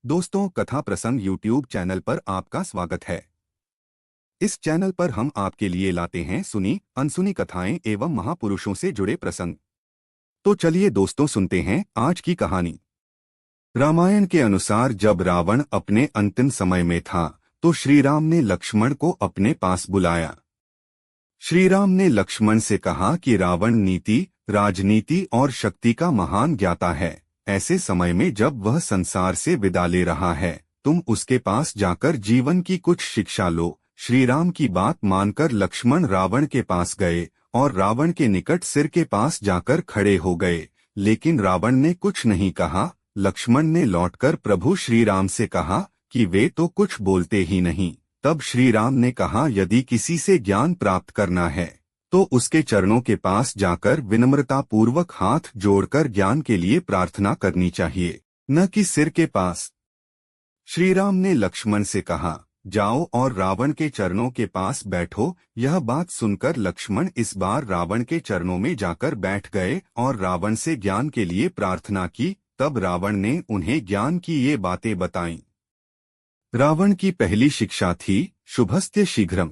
दोस्तों, कथा प्रसंग यूट्यूब चैनल पर आपका स्वागत है। इस चैनल पर हम आपके लिए लाते हैं सुनी अनसुनी कथाएं एवं महापुरुषों से जुड़े प्रसंग। तो चलिए दोस्तों, सुनते हैं आज की कहानी। रामायण के अनुसार जब रावण अपने अंतिम समय में था तो श्री राम ने लक्ष्मण को अपने पास बुलाया। श्री राम ने लक्ष्मण से कहा कि रावण नीति, राजनीति और शक्ति का महान ज्ञाता है। ऐसे समय में जब वह संसार से विदा ले रहा है, तुम उसके पास जाकर जीवन की कुछ शिक्षा लो। श्री राम की बात मानकर लक्ष्मण रावण के पास गए और रावण के निकट सिर के पास जाकर खड़े हो गए, लेकिन रावण ने कुछ नहीं कहा। लक्ष्मण ने लौटकर प्रभु श्री राम से कहा कि वे तो कुछ बोलते ही नहीं। तब श्री राम ने कहा, यदि किसी से ज्ञान प्राप्त करना है तो उसके चरणों के पास जाकर विनम्रता पूर्वक हाथ जोड़कर ज्ञान के लिए प्रार्थना करनी चाहिए, न कि सिर के पास। श्री राम ने लक्ष्मण से कहा, जाओ और रावण के चरणों के पास बैठो। यह बात सुनकर लक्ष्मण इस बार रावण के चरणों में जाकर बैठ गए और रावण से ज्ञान के लिए प्रार्थना की। तब रावण ने उन्हें ज्ञान की ये बातें बताईं। रावण की पहली शिक्षा थी शुभस्य शीघ्रम।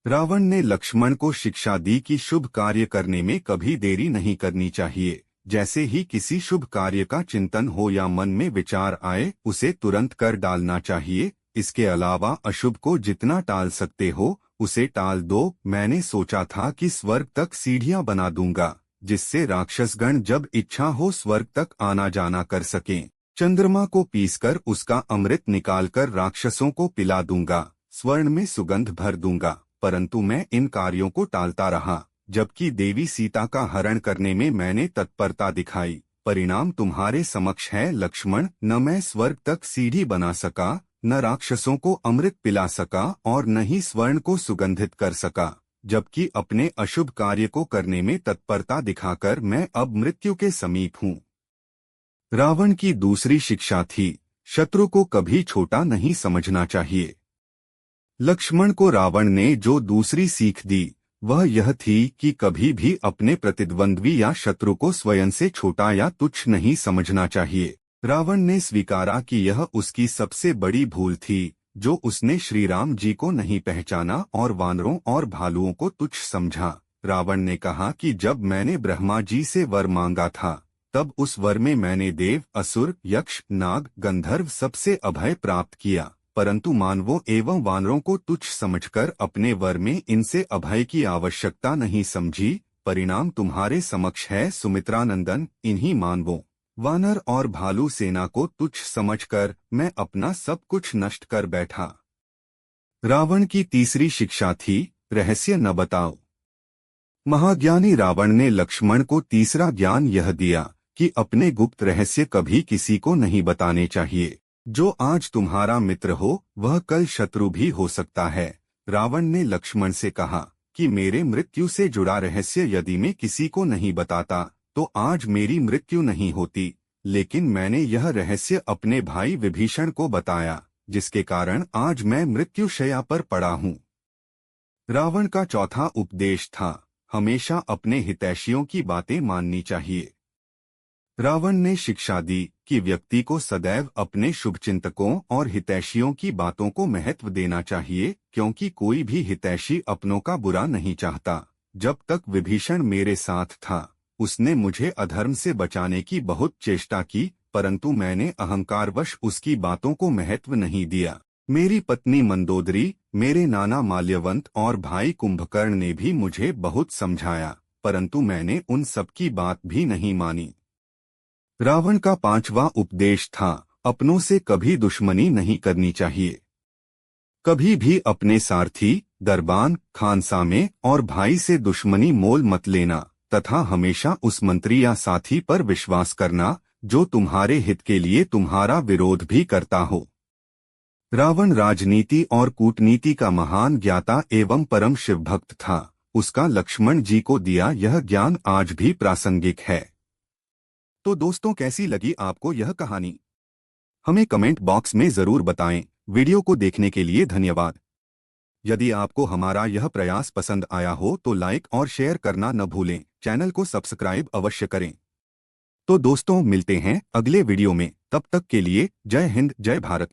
रावण ने लक्ष्मण को शिक्षा दी कि शुभ कार्य करने में कभी देरी नहीं करनी चाहिए। जैसे ही किसी शुभ कार्य का चिंतन हो या मन में विचार आए, उसे तुरंत कर डालना चाहिए। इसके अलावा अशुभ को जितना टाल सकते हो उसे टाल दो। मैंने सोचा था कि स्वर्ग तक सीढ़ियां बना दूंगा, जिससे राक्षसगण जब इच्छा हो स्वर्ग तक आना जाना कर सकें। चंद्रमा को पीसकर उसका अमृत निकालकर राक्षसों को पिला दूंगा, स्वर्ण में सुगंध भर दूंगा। परंतु मैं इन कार्यों को टालता रहा, जबकि देवी सीता का हरण करने में मैंने तत्परता दिखाई। परिणाम तुम्हारे समक्ष है लक्ष्मण। न मैं स्वर्ग तक सीढ़ी बना सका, न राक्षसों को अमृत पिला सका और न ही स्वर्ण को सुगंधित कर सका, जबकि अपने अशुभ कार्य को करने में तत्परता दिखाकर मैं अब मृत्यु के समीप हूँ। रावण की दूसरी शिक्षा थी, शत्रु को कभी छोटा नहीं समझना चाहिए। लक्ष्मण को रावण ने जो दूसरी सीख दी वह यह थी कि कभी भी अपने प्रतिद्वंद्वी या शत्रु को स्वयं से छोटा या तुच्छ नहीं समझना चाहिए। रावण ने स्वीकारा कि यह उसकी सबसे बड़ी भूल थी, जो उसने श्री राम जी को नहीं पहचाना और वानरों और भालुओं को तुच्छ समझा। रावण ने कहा कि जब मैंने ब्रह्मा जी से वर मांगा था, तब उस वर में मैंने देव, असुर, यक्ष, नाग, गंधर्व सबसे अभय प्राप्त किया, परंतु मानवों एवं वानरों को तुच्छ समझकर अपने वर में इनसे अभय की आवश्यकता नहीं समझी। परिणाम तुम्हारे समक्ष है सुमित्रानंदन। इन्हीं मानवों, वानर और भालू सेना को तुच्छ समझकर मैं अपना सब कुछ नष्ट कर बैठा। रावण की तीसरी शिक्षा थी, रहस्य न बताओ। महाज्ञानी रावण ने लक्ष्मण को तीसरा ज्ञान यह दिया कि अपने गुप्त रहस्य कभी किसी को नहीं बताने चाहिए। जो आज तुम्हारा मित्र हो वह कल शत्रु भी हो सकता है। रावण ने लक्ष्मण से कहा कि मेरे मृत्यु से जुड़ा रहस्य यदि मैं किसी को नहीं बताता तो आज मेरी मृत्यु नहीं होती, लेकिन मैंने यह रहस्य अपने भाई विभीषण को बताया, जिसके कारण आज मैं मृत्युशैया पर पड़ा हूँ। रावण का चौथा उपदेश था, हमेशा अपने हितैषियों की बातें माननी चाहिए। रावण ने शिक्षा दी कि व्यक्ति को सदैव अपने शुभचिंतकों और हितैषियों की बातों को महत्व देना चाहिए, क्योंकि कोई भी हितैषी अपनों का बुरा नहीं चाहता। जब तक विभीषण मेरे साथ था उसने मुझे अधर्म से बचाने की बहुत चेष्टा की, परंतु मैंने अहंकारवश उसकी बातों को महत्व नहीं दिया। मेरी पत्नी मंदोदरी, मेरे नाना माल्यवंत और भाई कुंभकर्ण ने भी मुझे बहुत समझाया, परंतु मैंने उन सबकी बात भी नहीं मानी। रावण का पांचवा उपदेश था, अपनों से कभी दुश्मनी नहीं करनी चाहिए। कभी भी अपने सारथी, दरबान, खानसामे और भाई से दुश्मनी मोल मत लेना तथा हमेशा उस मंत्री या साथी पर विश्वास करना जो तुम्हारे हित के लिए तुम्हारा विरोध भी करता हो। रावण राजनीति और कूटनीति का महान ज्ञाता एवं परम शिवभक्त था। उसका लक्ष्मण जी को दिया यह ज्ञान आज भी प्रासंगिक है। तो दोस्तों, कैसी लगी आपको यह कहानी? हमें कमेंट बॉक्स में जरूर बताएं। वीडियो को देखने के लिए धन्यवाद। यदि आपको हमारा यह प्रयास पसंद आया हो तो लाइक और शेयर करना न भूलें। चैनल को सब्सक्राइब अवश्य करें। तो दोस्तों, मिलते हैं अगले वीडियो में। तब तक के लिए जय हिंद जय भारत।